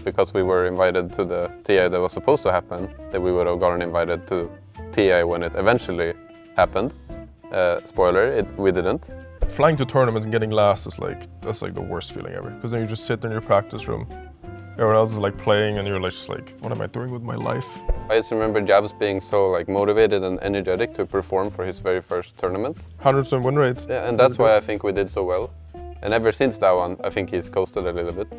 because we were invited to the TI that was supposed to happen, that we would have gotten invited to TI when it eventually happened. Spoiler, we didn't. Flying to tournaments and getting last is that's the worst feeling ever. Because then you just sit in your practice room, everyone else is playing, and you're just what am I doing with my life? I just remember Jabbz being so motivated and energetic to perform for his very first tournament. 100% win rate. Yeah, and that's why I think we did so well. And ever since that one, I think he's coasted a little bit.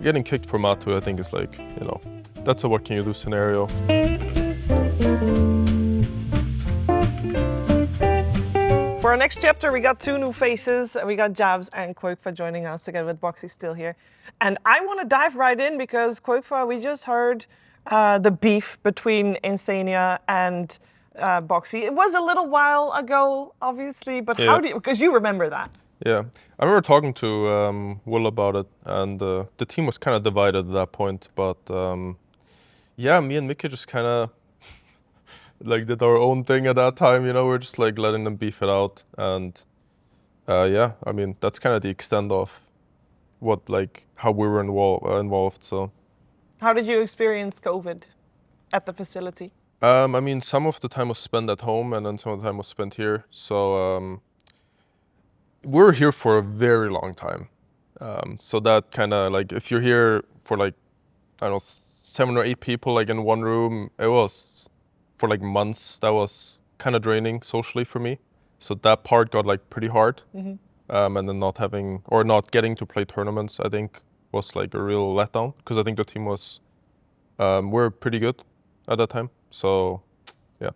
Getting kicked for Matu, I think is that's a what can you do scenario. For our next chapter, we got two new faces. We got Jabbz and Qojqva joining us together with Boxi still here. And I want to dive right in because Qojqva, we just heard the beef between Insania and Boxi. It was a little while ago, obviously, but how do you, because you remember that. Yeah, I remember talking to Will about it, and the team was kind of divided at that point. But yeah, me and Mickey just kind of did our own thing at that time. We're just letting them beef it out, and yeah, I mean that's kind of the extent of what how we were involved. So, how did you experience COVID at the facility? I mean, some of the time was spent at home, and then some of the time was spent here. So. We were here for a very long time. So that kind of if you're here for I don't know, 7 or 8 people in one room, it was for months. That was kind of draining socially for me. So that part got pretty hard. Mm-hmm. And then not getting to play tournaments, I think was a real letdown, because I think the team was, we're pretty good at that time. So yeah,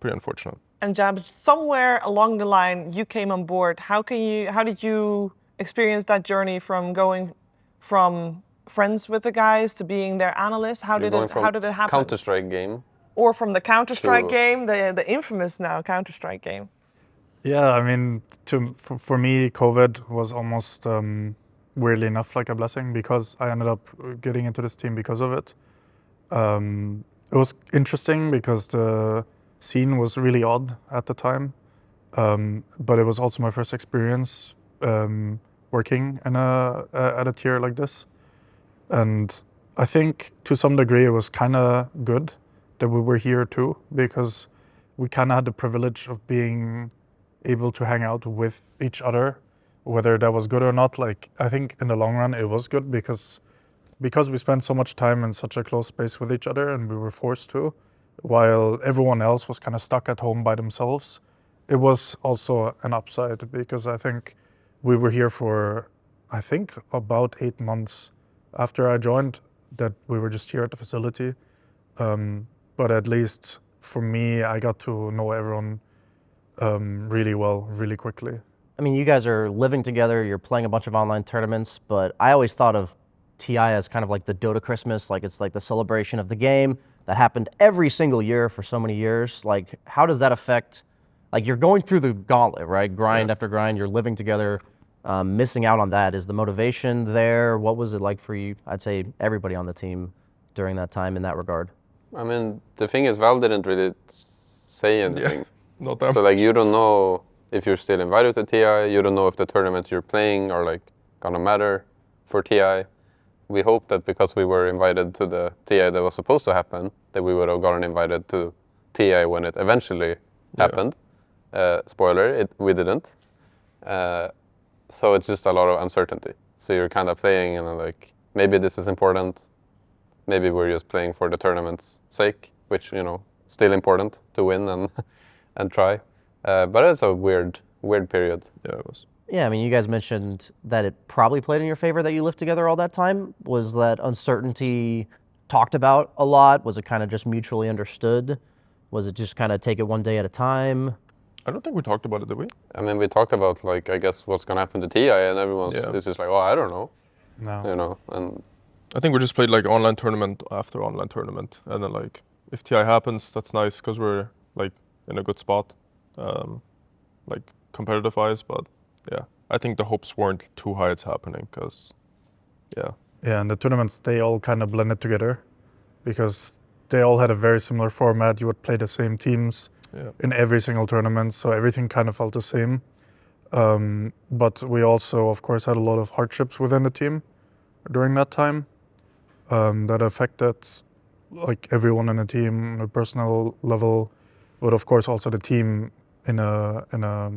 pretty unfortunate. And Jabbz, somewhere along the line, you came on board. How did you experience that journey from going from friends with the guys to being their analyst? How did it happen? Counter-Strike game. Or from the Counter-Strike game, the infamous now Counter-Strike game. Yeah, I mean, for me, COVID was almost weirdly enough a blessing, because I ended up getting into this team because of it. It was interesting because the scene was really odd at the time, but it was also my first experience working in at a tier like this, and I think to some degree it was kind of good that we were here too, because we kind of had the privilege of being able to hang out with each other, whether that was good or not. I think in the long run it was good, because we spent so much time in such a close space with each other, and we were forced to, while everyone else was kind of stuck at home by themselves. It was also an upside, because I think we were here for, about 8 months after I joined, that we were just here at the facility. But at least for me, I got to know everyone really well, really quickly. I mean, you guys are living together, you're playing a bunch of online tournaments, but I always thought of TI as kind of the Dota Christmas, it's the celebration of the game that happened every single year for so many years. How does that affect, you're going through the gauntlet, right? Grind after grind, you're living together, missing out on that. Is the motivation there? What was it like for you? I'd say everybody on the team during that time in that regard. I mean, the thing is, Val didn't really say anything. Yeah, not that so you don't know if you're still invited to TI, you don't know if the tournaments you're playing are gonna matter for TI. We hope that because we were invited to the TI that was supposed to happen, that we would have gotten invited to TI when it eventually happened. Spoiler, we didn't. So it's just a lot of uncertainty. So you're kind of playing and maybe this is important. Maybe we're just playing for the tournament's sake, which, still important to win and try. But it's a weird period. Yeah, it was. Yeah, I mean, you guys mentioned that it probably played in your favor that you lived together all that time. Was that uncertainty talked about a lot? Was it kind of just mutually understood? Was it just kind of take it one day at a time? I don't think we talked about it, did we? I mean, we talked about, I guess, what's going to happen to TI, and everyone's it's just oh, I don't know. No. And I think we just played online tournament after online tournament. And then if TI happens, that's nice, because we're in a good spot, competitive-wise, but yeah, I think the hopes weren't too high it's happening, because, yeah. Yeah, and the tournaments, they all kind of blended together, because they all had a very similar format. You would play the same teams in every single tournament, so everything kind of felt the same. But we also, of course, had a lot of hardships within the team. during that time that affected like everyone in the team on a personal level, but of course also the team in a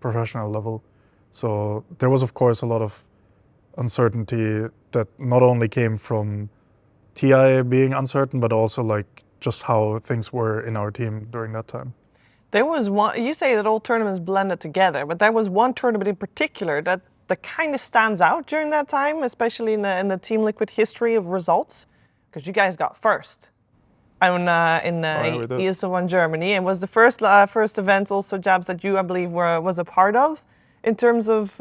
professional level. So there was of course a lot of uncertainty that not only came from TI being uncertain, but also like just how things were in our team during that time. There was one, you say that all tournaments blended together, but there was one tournament in particular that kind of stands out during that time, especially in the teamliquid history of results, because you guys got first in ESL One Germany. It was the first event also, Jabbz, that you, I believe, was a part of. In terms of,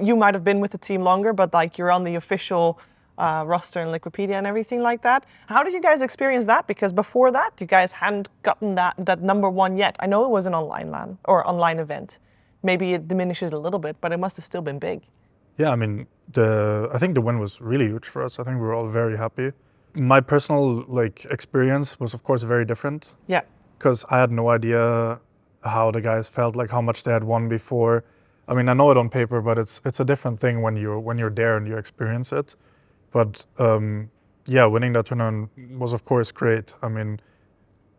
you might have been with the team longer, but like you're on the official roster in Liquipedia and everything like that. How did you guys experience that? Because before that, you guys hadn't gotten that #1 yet. I know it was an online LAN or online event. Maybe it diminishes a little bit, but it must have still been big. Yeah, I mean, I think the win was really huge for us. I think we were all very happy. My personal experience was of course very different. Yeah. Because I had no idea how the guys felt, like how much they had won before. I mean, I know it on paper, but it's a different thing when you're there and you experience it. But yeah, winning that tournament was of course great. I mean,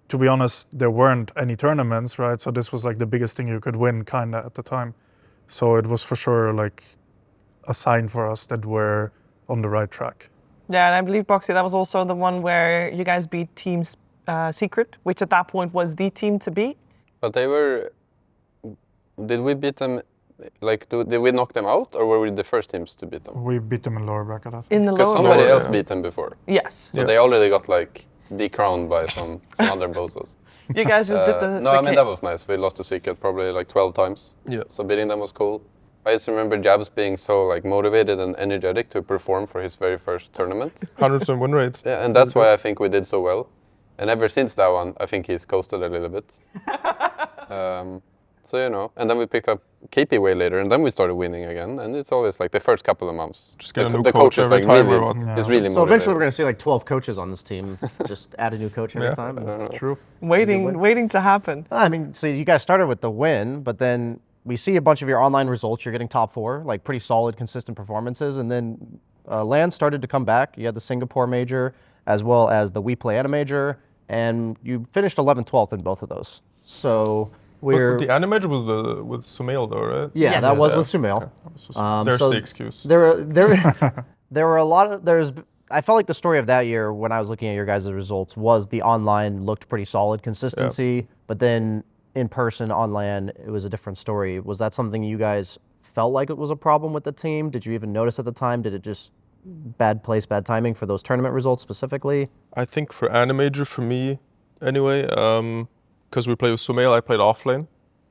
to be honest, there weren't any tournaments, right? So this was like the biggest thing you could win kind of at the time. So it was for sure like a sign for us that we're on the right track. Yeah, and I believe, Boxi, that was also the one where you guys beat Team Secret, which at that point was the team to beat. But they were, did we beat them, like, did we knock them out, or were we the first teams to beat them? We beat them in lower bracket. In the because lower somebody bracket. else beat them before. Yes. So they already got like decrowned by some other bozos. You guys just did the No, I mean, that was nice. We lost to Secret probably like 12 times. Yeah. So beating them was cool. I just remember Jabbz being so like motivated and energetic to perform for his very first tournament. 100% win rate. Yeah, and that's why I think we did so well. And ever since that one, I think he's coasted a little bit. So, you know, and then we picked up KP way later, and then we started winning again. And it's always like the first couple of months. Just get a new the coach is every like time really, or what? is really So motivated. eventually we're going to see like 12 coaches on this team. Just add a new coach every Yeah. time. True. waiting to happen. I mean, so you guys started with the win, but then we see a bunch of your online results. You're getting top 4, like pretty solid, consistent performances. And then LAN started to come back. You had the Singapore major as well as the We Play Anna major, and you finished 11th, 12th in both of those. So we're But the animator was with Sumail though, right? yeah, Yes. that was Yeah. with Sumail. There's so the excuse. There were a lot of I felt like the story of that year when I was looking at your guys' results was the online looked pretty solid consistency, but then in person on LAN it was a different story. Was that something you guys felt like it was a problem with the team? Did you even notice at the time? Did it just bad place, bad timing for those tournament results specifically? I think for Animajor, for me, anyway, because we played with Sumail, I played offlane,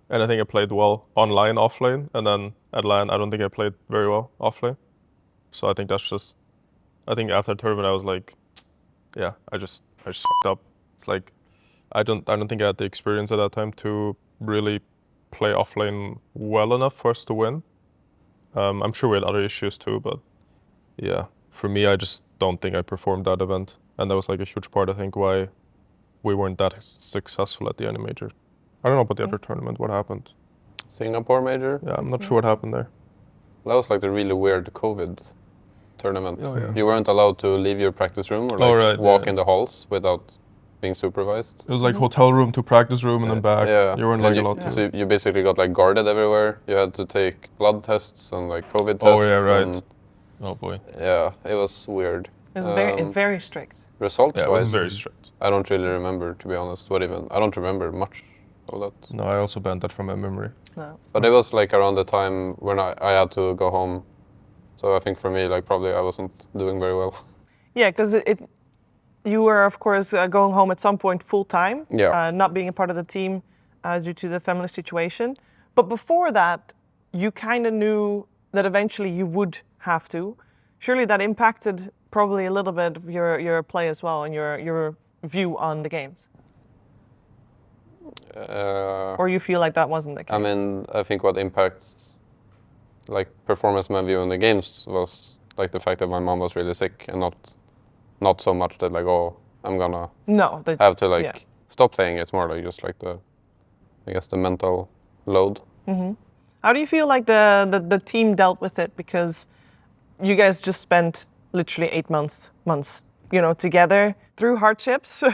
and I think I played well online offlane, and then at LAN, I don't think I played very well offlane. So I think that's just, I think after the tournament, I was like, yeah, I just fucked up. It's like, I don't think I had the experience at that time to really play offlane well enough for us to win. I'm sure we had other issues too, but yeah, for me, I just don't think I performed that event. And that was like a huge part, I think, why we weren't that successful at the Animajor. I don't know about the other tournament, what happened. Singapore major? Yeah, I'm not sure what happened there. That was like the really weird COVID tournament. Oh, yeah. You weren't allowed to leave your practice room or like walk in the halls without being supervised. It was like hotel room to practice room and then back. Yeah. You weren't And like allowed to. So you basically got like guarded everywhere. You had to take blood tests and like COVID tests. Oh, yeah, right. and, Oh boy. yeah, it was weird. It was very strict. Results Yeah, it was wise, very strict. I don't really remember, to be honest. I don't remember much of that. No, I also banned that from my memory. No. But it was like around the time when I had to go home. So I think for me, like probably I wasn't doing very well. Yeah, because you were, of course, going home at some point full time, Yeah. not being a part of the team due to the family situation. But before that, you kind of knew that eventually you would have to. Surely that impacted probably a little bit of your play as well and your view on the games. Or you feel like that wasn't the case? I mean, I think what impacts like performance my view in the games was like the fact that my mom was really sick and not so much that like, oh, I'm gonna have to like stop playing. It's more like just like I guess the mental load. Mm-hmm. How do you feel like the team dealt with it? Because you guys just spent literally 8 months, you know, together through hardships,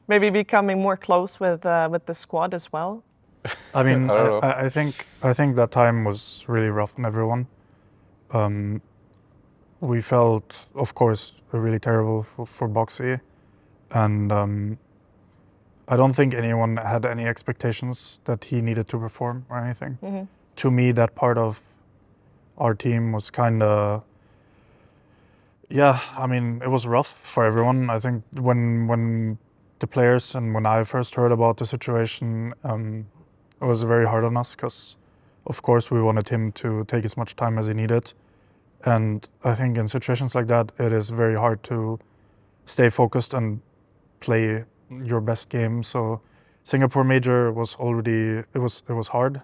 maybe becoming more close with the squad as well. I mean, I don't know. I think that time was really rough on everyone. We felt, of course, really terrible for Boxi, and I don't think anyone had any expectations that he needed to perform or anything. To me, that part of our team was kind of, yeah, I mean, it was rough for everyone. I think when the players and when I first heard about the situation, it was very hard on us because, of course, we wanted him to take as much time as he needed. And I think in situations like that, it is very hard to stay focused and play your best game. So Singapore Major was already, it was hard.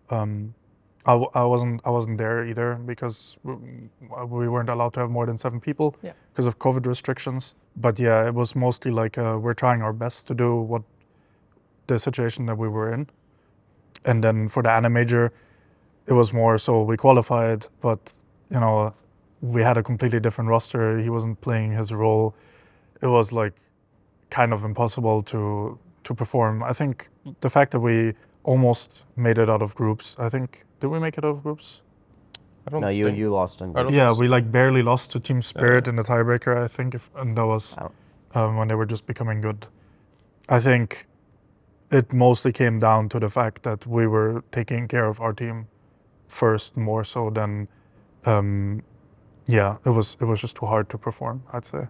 I wasn't there either because we weren't allowed to have more than 7 people because of COVID restrictions. But yeah, it was mostly like we're trying our best to do what the situation that we were in. And then for the ANA Major, it was more so we qualified, but you know, we had a completely different roster. He wasn't playing his role. It was like kind of impossible to perform. I think the fact that we almost made it out of groups. I think, did we make it out of groups? I don't No, you lost in. Yeah, we like barely lost to Team Spirit in the tiebreaker, I think, and that was when they were just becoming good. I think it mostly came down to the fact that we were taking care of our team first, more so than, yeah, it was just too hard to perform, I'd say.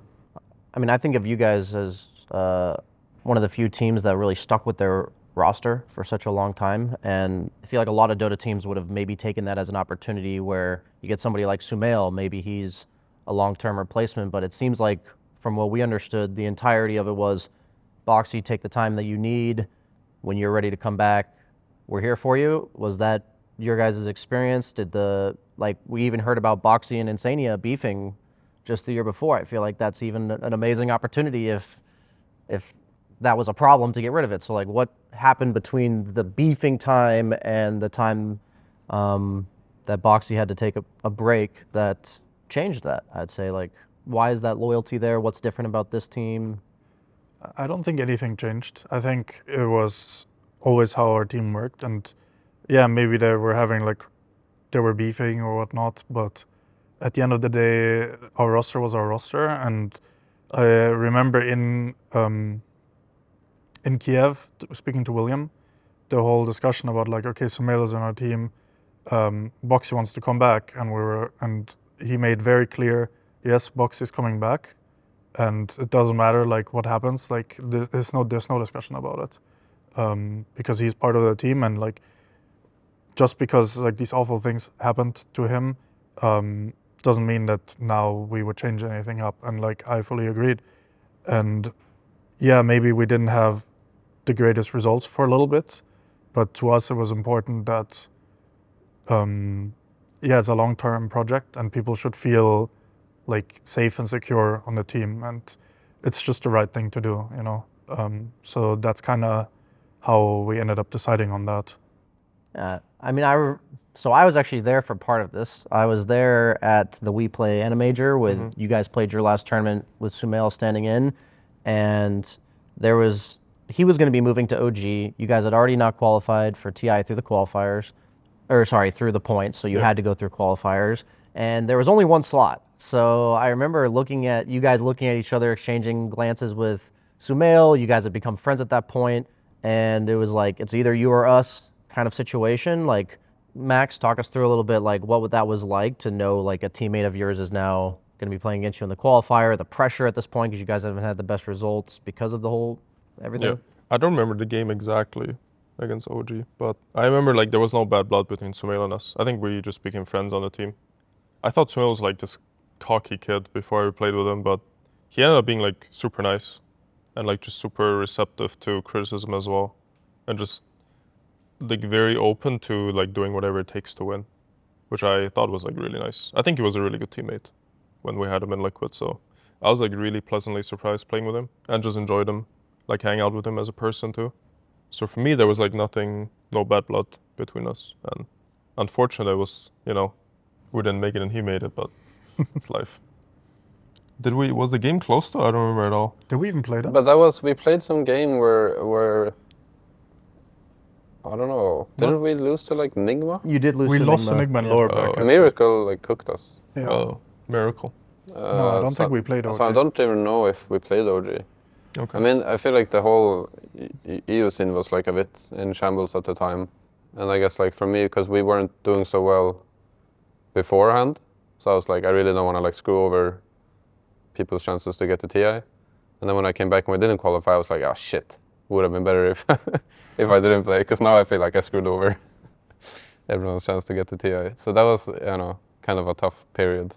I mean, I think of you guys as one of the few teams that really stuck with their roster for such a long time, and I feel like a lot of Dota teams would have maybe taken that as an opportunity where you get somebody like Sumail, maybe he's a long-term replacement, but it seems like from what we understood, the entirety of it was Boxi, take the time that you need. When you're ready to come back, we're here for you. Was that your guys' experience? Did we even heard about Boxi and Insania beefing just the year before. I feel like that's even an amazing opportunity if that was a problem to get rid of it. So like what happened between the beefing time and the time that Boxi had to take a break that changed that? I'd say, like, why is that loyalty there? What's different about this team? I don't think anything changed. I think it was always how our team worked, and yeah, maybe they were beefing or whatnot, but at the end of the day, our roster was our roster. And I remember in Kiev, speaking to William, the whole discussion about like, okay, Sumail is on our team, Boxi wants to come back, and he made very clear, yes, Boxi is coming back, and it doesn't matter like what happens, like there's no discussion about it, because he's part of the team, and like just because like these awful things happened to him, doesn't mean that now we would change anything up. And like I fully agreed, and yeah, maybe we didn't have the greatest results for a little bit, but to us it was important that yeah, it's a long-term project and people should feel like safe and secure on the team, and it's just the right thing to do, you know. So that's kind of how we ended up deciding on that. I mean, I was actually there for part of this. I was there at the We Play ANA Major with you guys played your last tournament with Sumail standing in, and he was going to be moving to OG. You guys had already not qualified for TI through the qualifiers, through the points, so you had to go through qualifiers, and there was only one slot. So I remember you guys looking at each other, exchanging glances with Sumail. You guys had become friends at that point, and it was like, it's either you or us kind of situation. Like, Max, talk us through a little bit, like what that was like to know like a teammate of yours is now going to be playing against you in the qualifier, the pressure at this point because you guys haven't had the best results because of the whole everything. Yeah, I don't remember the game exactly against OG, but I remember like there was no bad blood between Sumail and us. I think we just became friends on the team. I thought Sumail was like this cocky kid before I played with him, but he ended up being like super nice and like just super receptive to criticism as well, and just like very open to like doing whatever it takes to win, which I thought was like really nice. I think he was a really good teammate when we had him in Liquid, so I was like really pleasantly surprised playing with him and just enjoyed him, like hang out with him as a person too. So for me, there was like no bad blood between us, and unfortunately it was, you know, we didn't make it and he made it, but It's life. Was the game close though? I don't remember at all. Did we even play that? But we played some game where I don't know. Didn't we lose to like Nigma? You did lose We to lost to Enigma. Nigma in lower bracket. A Miracle like cooked us. Yeah. Oh, miracle. No, I don't think we played OG. So I don't even know if we played OG. Okay. I mean, I feel like the whole EU scene was like a bit in shambles at the time. And I guess like for me, because we weren't doing so well beforehand, so I was like, I really don't want to like screw over people's chances to get to TI. And then when I came back and we didn't qualify, I was like, oh shit, would have been better if if I didn't play, because now I feel like I screwed over everyone's chance to get to TI. So that was, you know, kind of a tough period.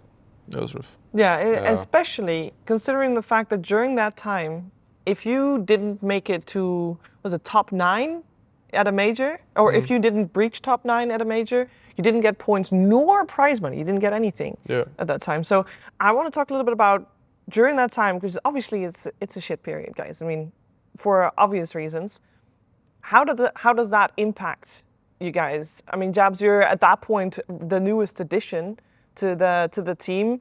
That was rough. Yeah, Yeah. especially considering the fact that during that time, if you didn't make it to, was it top 9 at a major? Or if you didn't breach top 9 at a major, you didn't get points nor prize money. You didn't get anything at that time. So I want to talk a little bit about during that time, because obviously it's a shit period, guys. I mean, for obvious reasons. How does that impact you guys? I mean, Jabbz, you're at that point the newest addition to the team.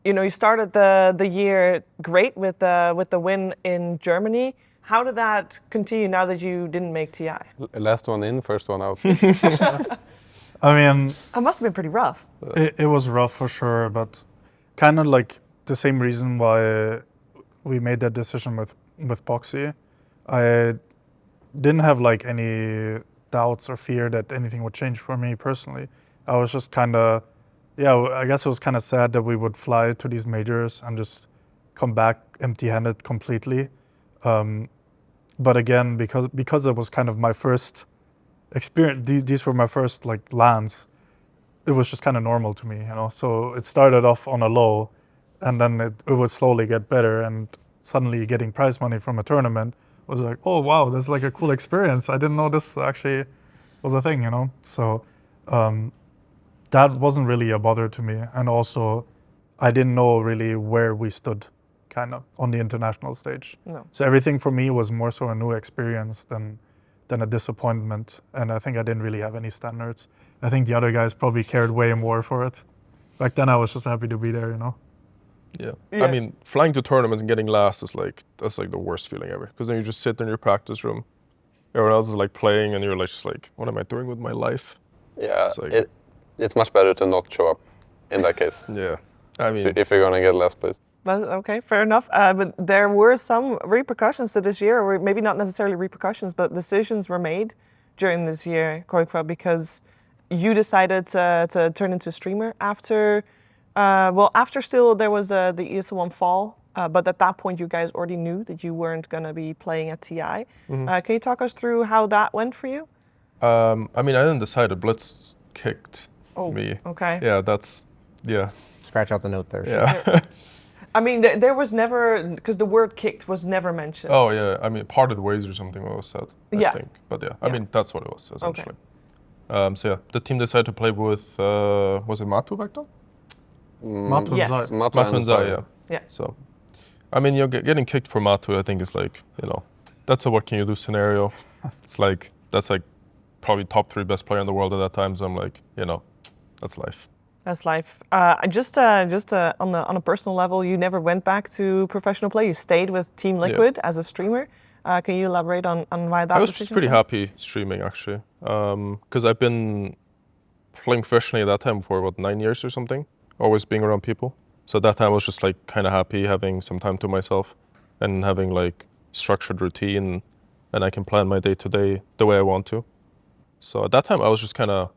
You know, you started the year great with the win in Germany. How did that continue now that you didn't make TI? Last one in, first one out. I mean, It must have been pretty rough. it was rough for sure, but kind of like the same reason why we made that decision with Boxi. I didn't have like any doubts or fear that anything would change for me personally. I was just kind of, I guess it was kind of sad that we would fly to these majors and just come back empty-handed completely. But again, because it was kind of my first experience, these were my first like lands, it was just kind of normal to me, you know. So it started off on a low, and then it would slowly get better, and suddenly getting prize money from a tournament was like, oh wow, that's like a cool experience. I didn't know this actually was a thing, you know. So that wasn't really a bother to me, and also I didn't know really where we stood kind of on the international stage. No. So everything for me was more so a new experience than a disappointment, and I think I didn't really have any standards. I think the other guys probably cared way more for it. Back then I was just happy to be there, you know. Yeah. Yeah. I mean, flying to tournaments and getting last is like, that's like the worst feeling ever. Because then you just sit in your practice room, everyone else is like playing, and you're like, just like, what am I doing with my life? Yeah, It's like- it's much better to not show up in that case. Yeah. I mean, If you're gonna get last place. But okay, fair enough. But there were some repercussions to this year, or maybe not necessarily repercussions, but decisions were made during this year, Qojqva, because you decided to turn into a streamer after, after still there was the ESL One fall, but at that point you guys already knew that you weren't going to be playing at TI. Can you talk us through how that went for you? I mean, I didn't decide it. Blitz kicked me. Okay. Yeah. Scratch out the note there. Yeah. I mean, there was never, because the word kicked was never mentioned. Oh, yeah. I mean, parted ways or something was said, I think. But yeah, I mean, that's what it was, essentially. So yeah, the team decided to play with, was it Matu back then? Matu Yes. and Zai. Matu and Zai, yeah. Yeah. So, I mean, you're getting kicked for Matu, I think is like, you know, that's a what can you do scenario. It's like, that's like probably top 3 best player in the world at that time. So I'm like, you know, that's life. That's life. Just on a personal level, you never went back to professional play. You stayed with Team Liquid as a streamer. Can you elaborate on why that? I was just pretty happy streaming actually, because I've been playing professionally at that time for what 9 years or something. Always being around people. So at that time I was just like kind of happy having some time to myself and having like structured routine, and I can plan my day to day the way I want to. So at that time I was just kind of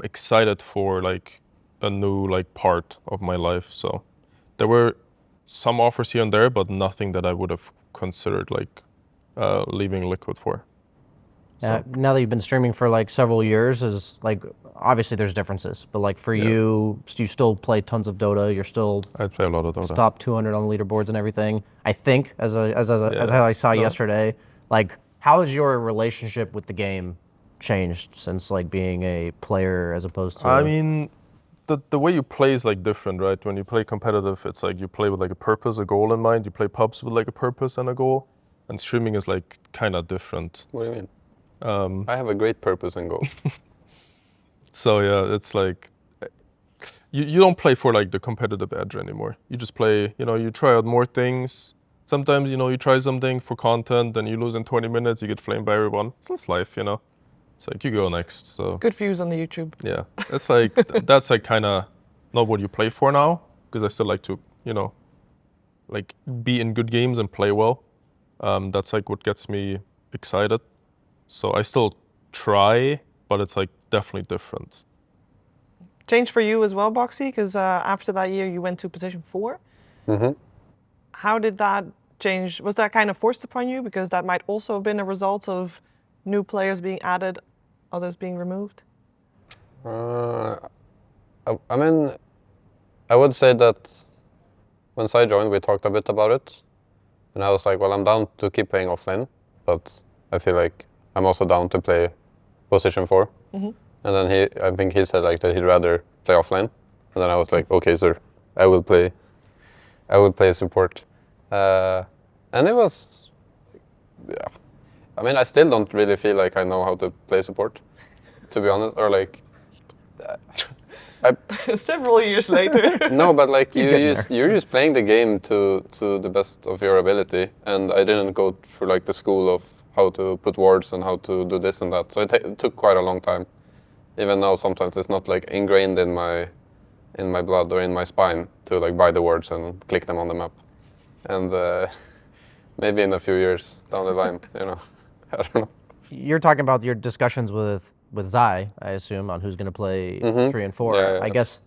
excited for like a new like part of my life. So there were some offers here and there, but nothing that I would have considered like leaving Liquid for. Now that you've been streaming for like several years, is like obviously there's differences, but like for you still play tons of Dota. You're still I play a lot of Dota. top 200 on the leaderboards and everything. I think as I saw yesterday, like how has your relationship with the game changed since like being a player as opposed to? I mean, the way you play is like different, right? When you play competitive, it's like you play with like a purpose, a goal in mind. You play pubs with like a purpose and a goal, and streaming is like kind of different. What do you mean? I have a great purpose and goal. So yeah, it's like you don't play for like the competitive edge anymore. You just play, you know, you try out more things. Sometimes, you know, you try something for content and you lose in 20 minutes, you get flamed by everyone. It's just life, you know. It's like you go next. So Good views on the YouTube. yeah, it's like that's like kind of not what you play for now, because I still like to, you know, like be in good games and play well. That's like what gets me excited. So I still try, but it's like definitely different. Change for you as well, Boxi, because after that year you went to position 4. Mm-hmm. How did that change? Was that kind of forced upon you? Because that might also have been a result of new players being added, others being removed? I mean, I would say that once I joined, we talked a bit about it. And I was like, well, I'm down to keep playing offlane, but I feel like I'm also down to play position 4. Mm-hmm. And then I think he said like that he'd rather play offlane. And then I was like, okay, sir, I will play support. And it was, yeah. I mean, I still don't really feel like I know how to play support, to be honest. Or like, Several years later. no, but like He's you're just playing the game to the best of your ability. And I didn't go through like the school of how to put wards and how to do this and that. So it took quite a long time. Even now, sometimes it's not like ingrained in my blood or in my spine to like buy the words and click them on the map. And maybe in a few years down the line, you know, I don't know. You're talking about your discussions with Zai, I assume, on who's going to play 3 and 4. Yeah. I guess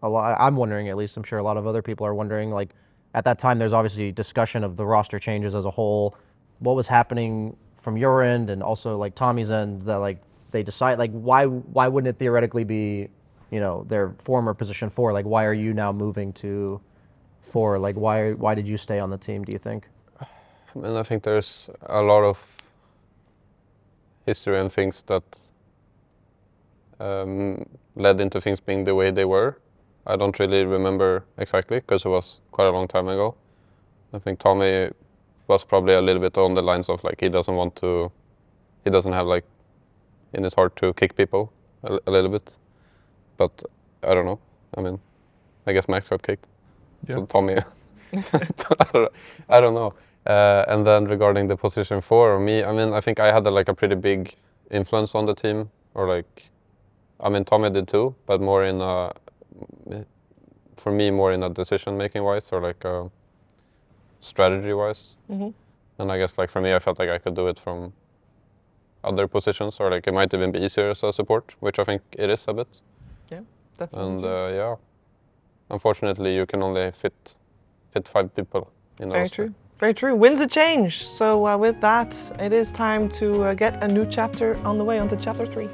I'm wondering, at least I'm sure a lot of other people are wondering, like at that time there's obviously discussion of the roster changes as a whole. What was happening from your end and also like Tommy's end that like they decide, like why wouldn't it theoretically be, you know, their former position 4? Like why are you now moving to 4? Like why did you stay on the team, do you think? And I think there's a lot of history and things that led into things being the way they were. I don't really remember exactly because it was quite a long time ago. I think Tommy was probably a little bit on the lines of like he doesn't have like in his heart to kick people a little bit. But I don't know. I mean, I guess Max got kicked. Yeah. So Tommy, I don't know. And then regarding the position 4, me, I mean, I think I had like a pretty big influence on the team, or like, I mean, Tommy did too, but more in a, for me, more in a decision-making wise, or like strategy-wise. Mm-hmm. And I guess like for me, I felt like I could do it from other positions, or like it might even be easier as a support, which I think it is a bit. Yeah, definitely. And yeah, unfortunately, you can only fit 5 people in a Very roster. true. Very true. Winds a change. So with that, it is time to get a new chapter on the way onto chapter 3.